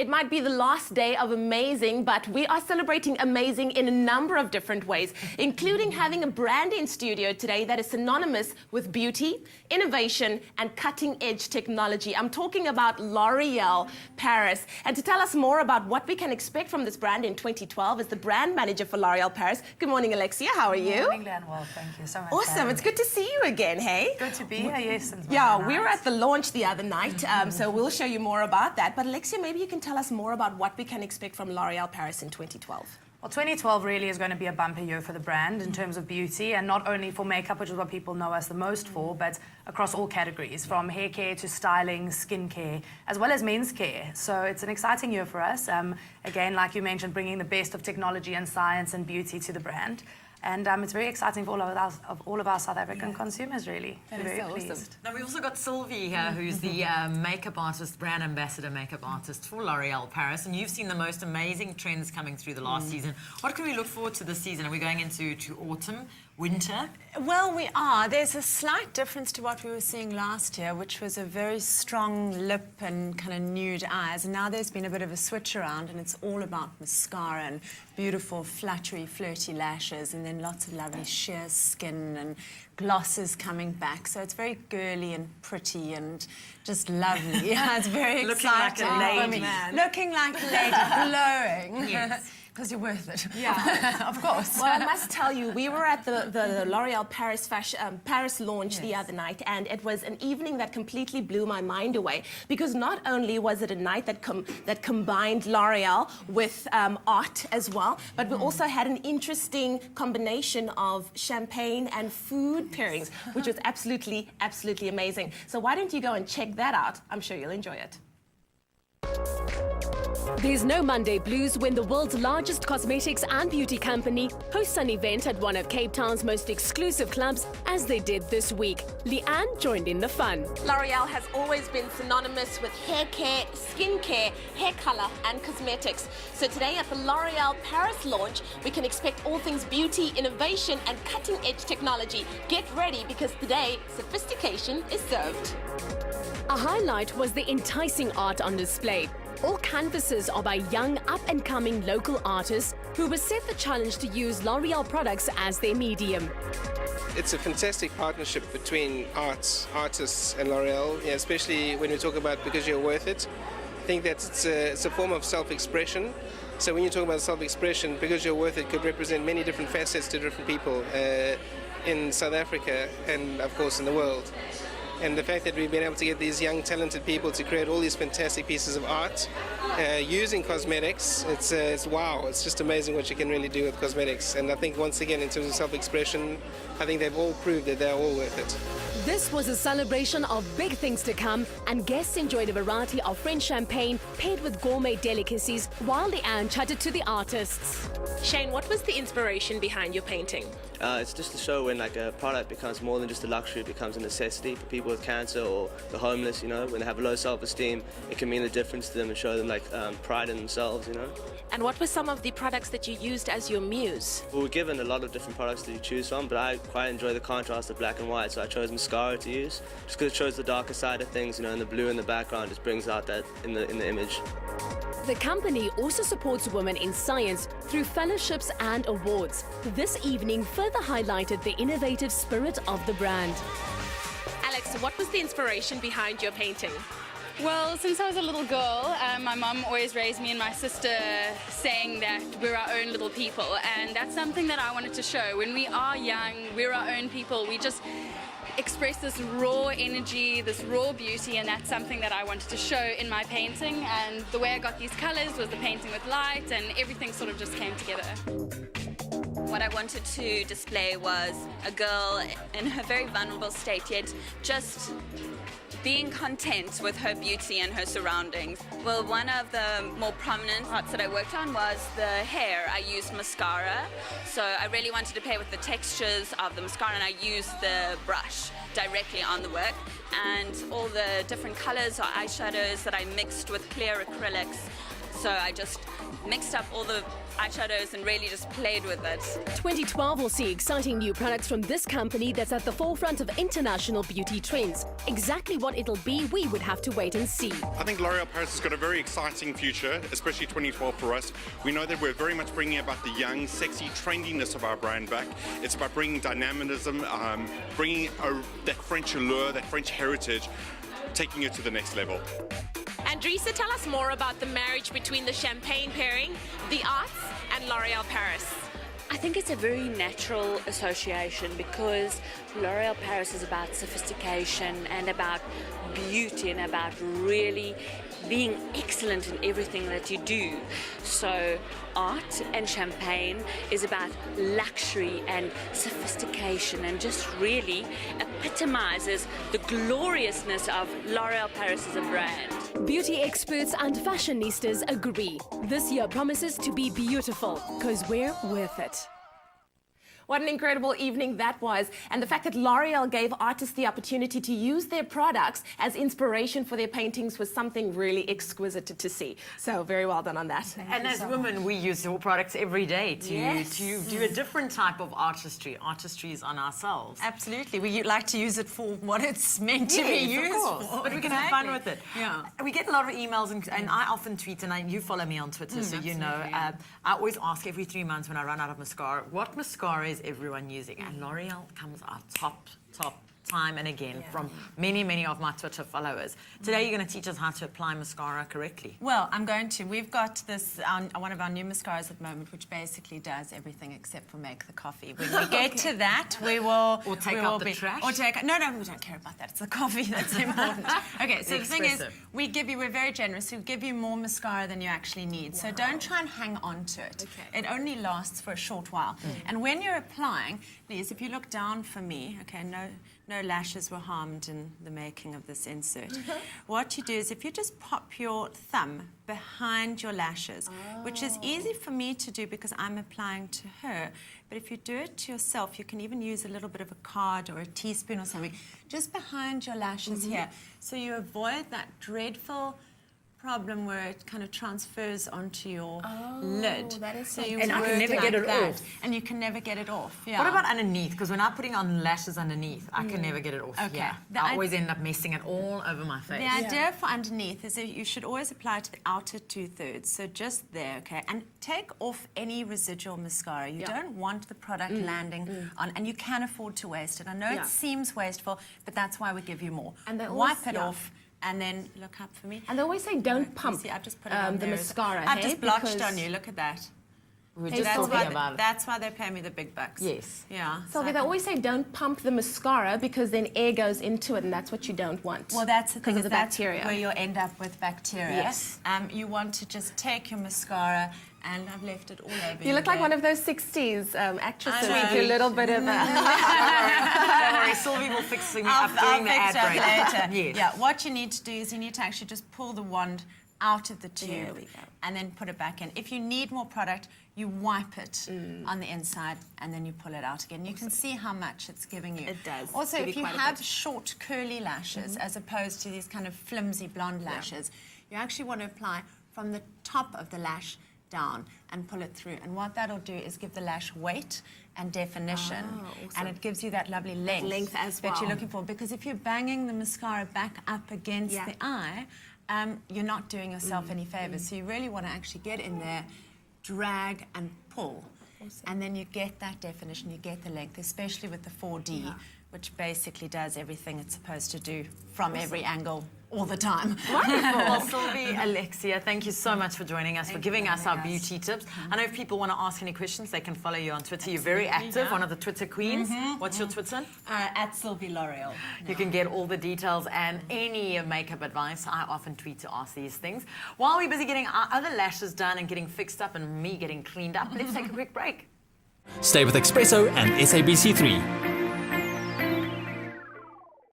It might be the last day of amazing, but we are celebrating amazing in a number of different ways, including having a brand in studio today that is synonymous with beauty, innovation, and cutting-edge technology. I'm talking about L'Oréal Paris. And to tell us more about what we can expect from this brand in 2012 is the brand manager for L'Oréal Paris. Good morning, Alexia. How are you? Good morning, Leanne. Well, thank you so much. Awesome. It's good to see you again, hey? Good to be here, yes. Yeah, we were at the launch the other night, so we'll show you more about that. But Alexia, maybe you can tell us more about what we can expect from L'Oréal Paris in 2012. Well, 2012 really is going to be a bumper year for the brand in terms of beauty, and not only for makeup, which is what people know us the most for, but across all categories, from hair care to styling, skin care, as well as men's care. So it's an exciting year for us. Again, like you mentioned, bringing the best of technology and science and beauty to the brand. And it's very exciting for all of our South African consumers, really. That We're is very so pleased. awesome. Now, we've also got Sylvie here, who's the makeup artist, brand ambassador makeup artist for L'Oréal Paris. And you've seen the most amazing trends coming through the last season. What can we look forward to this season? Are we going into autumn, winter? Well, we are. There's a slight difference to what we were seeing last year, which was a very strong lip and kind of nude eyes. And now there's been a bit of a switch around, and it's all about mascara and beautiful, fluttery, flirty lashes, and then lots of lovely sheer skin and glosses coming back. So it's very girly and pretty and just lovely. Yeah, it's very Looking like exciting. a lady. Looking like a lady, glowing. Yes. Because you're worth it. Yeah. Of course. Well, I must tell you, we were at the L'Oréal Paris Paris launch the other night, and it was an evening that completely blew my mind away, because not only was it a night that combined L'Oréal with art as well, but we also had an interesting combination of champagne and food pairings, which was absolutely, absolutely amazing. So why don't you go and check that out? I'm sure you'll enjoy it. There's no Monday blues when the world's largest cosmetics and beauty company hosts an event at one of Cape Town's most exclusive clubs, as they did this week. Leanne joined in the fun. L'Oréal has always been synonymous with hair care, skin care, hair color, and cosmetics. So today at the L'Oréal Paris launch, we can expect all things beauty, innovation, and cutting-edge technology. Get ready, because today, sophistication is served. A highlight was the enticing art on display. All canvases are by young, up-and-coming local artists who were set the challenge to use L'Oréal products as their medium. It's a fantastic partnership between artists and L'Oréal, especially when we talk about Because You're Worth It. I think that it's a form of self-expression. So when you talk about self-expression, Because You're Worth It could represent many different facets to different people in South Africa and, of course, in the world. And the fact that we've been able to get these young, talented people to create all these fantastic pieces of art using cosmetics, it's wow. It's just amazing what you can really do with cosmetics. And I think, once again, in terms of self-expression, I think they've all proved that they're all worth it. This was a celebration of big things to come, and guests enjoyed a variety of French champagne paired with gourmet delicacies while Leanne chatted to the artists. Shane, what was the inspiration behind your painting? It's just to show when a product becomes more than just a luxury, it becomes a necessity for people with cancer or the homeless, when they have low self-esteem, it can mean a difference to them and show them pride in themselves, And what were some of the products that you used as your muse? We were given a lot of different products to choose from, but I quite enjoy the contrast of black and white, so I chose mascara to use, just because it shows the darker side of things, and the blue in the background just brings out that in the image. The company also supports women in science through fellowships and awards. This evening further highlighted the innovative spirit of the brand. Alex, what was the inspiration behind your painting? Well, since I was a little girl, my mum always raised me and my sister saying that we're our own little people, and that's something that I wanted to show. When we are young, we're our own people. We just express this raw energy, this raw beauty, and that's something that I wanted to show in my painting. And the way I got these colors was the painting with light, and everything sort of just came together. What I wanted to display was a girl in her very vulnerable state, yet just being content with her beauty and her surroundings. Well, one of the more prominent parts that I worked on was the hair. I used mascara, so I really wanted to play with the textures of the mascara, and I used the brush directly on the work, and all the different colors or eyeshadows that I mixed with clear acrylics. So I just mixed up all the eyeshadows and really just played with it. 2012 will see exciting new products from this company that's at the forefront of international beauty trends. Exactly what it'll be, we would have to wait and see. I think L'Oréal Paris has got a very exciting future, especially 2012 for us. We know that we're very much bringing about the young, sexy trendiness of our brand back. It's about bringing dynamism, bringing that French allure, that French heritage, taking it to the next level. Andresa, tell us more about the marriage between the champagne pairing, the arts, and L'Oréal Paris. I think it's a very natural association because L'Oréal Paris is about sophistication and about beauty and about really being excellent in everything that you do. So art and champagne is about luxury and sophistication and just really epitomizes the gloriousness of L'Oréal Paris as a brand. Beauty experts and fashionistas agree. This year promises to be beautiful, because we're worth it. What an incredible evening that was. And the fact that L'Oréal gave artists the opportunity to use their products as inspiration for their paintings was something really exquisite to see. So very well done on that. And as women, we use your products every day to do a different type of artistry. Artistry is on ourselves. Absolutely. We like to use it for what it's meant to be used for. But we can have fun with it. Yeah. We get a lot of emails, and I often tweet, and you follow me on Twitter, so you know. I always ask every 3 months when I run out of mascara, what mascara is everyone using? And L'Oréal comes out top time and again from many of my Twitter followers. Today you're going to teach us how to apply mascara correctly. Well, I'm going to. We've got this, one of our new mascaras at the moment, which basically does everything except for make the coffee. When we get to that, we will... Or take out the trash? Or take... No, we don't care about that. It's the coffee that's important. Okay, so the thing is, we're very generous. We give you more mascara than you actually need. So don't try and hang on to it. Okay. It only lasts for a short while. And when you're applying, please, if you look down for me, okay, no lashes were harmed in the making of this insert. What you do is if you just pop your thumb behind your lashes, which is easy for me to do because I'm applying to her, but if you do it to yourself, you can even use a little bit of a card or a teaspoon or something, just behind your lashes here. So you avoid that dreadful problem where it kind of transfers onto your lid. That is so so you and I can never get it off. And you can never get it off. Yeah. What about underneath? Because when I'm putting on lashes underneath, I can never get it off. Okay. Yeah. I always end up messing it all over my face. The idea for underneath is that you should always apply to the outer 2/3, so just there, okay? And take off any residual mascara. You don't want the product landing on, and you can afford to waste it. I know it seems wasteful, but that's why we give you more. And they wipe it off. And then look up for me. And they always say don't pump See, I've just put it on the there. mascara. I've just blotched Because- on you. Look at that. We were just talking about it. That's why they pay me the big bucks. Yes. Yeah. Sylvia, they always say don't pump the mascara because then air goes into it, and that's what you don't want. Well, that's the thing, because of the that's bacteria. where you'll end up with bacteria. Yes. You want to just take your mascara, and I've left it all over you. You look like there. one of those 60s actresses I know. with a little bit of a... Don't worry, Sylvie will fix me up during the ad break. Later. Yes. Yeah, what you need to do is you need to actually just pull the wand out of the There tube we go. and then put it back in. If you need more product, you wipe it on the inside and then you pull it out again. You can see how much it's giving you. It does Also, give if you you quite a have bit. short curly lashes as opposed to these kind of flimsy blonde lashes, you actually want to apply from the top of the lash down and pull it through. And what that'll do is give the lash weight and definition. And it gives you that lovely length, as that well. you're looking for. Because if you're banging the mascara back up against the eye, you're not doing yourself any favors. So you really want to actually get in there, drag and pull. And then you get that definition, you get the length, especially with the 4D, which basically does everything it's supposed to do from every angle all the time. Wonderful. Well, Sylvie, Alexia, thank you so much for joining us, for giving us our beauty tips. I know if people want to ask any questions, they can follow you on Twitter. You're very active, one of the Twitter queens. What's your Twitter? At Sylvie L'Oréal. You can get all the details and any makeup advice. I often tweet to ask these things. While we're busy getting our other lashes done and getting fixed up and me getting cleaned up, let's take a quick break. Stay with Expresso and SABC3.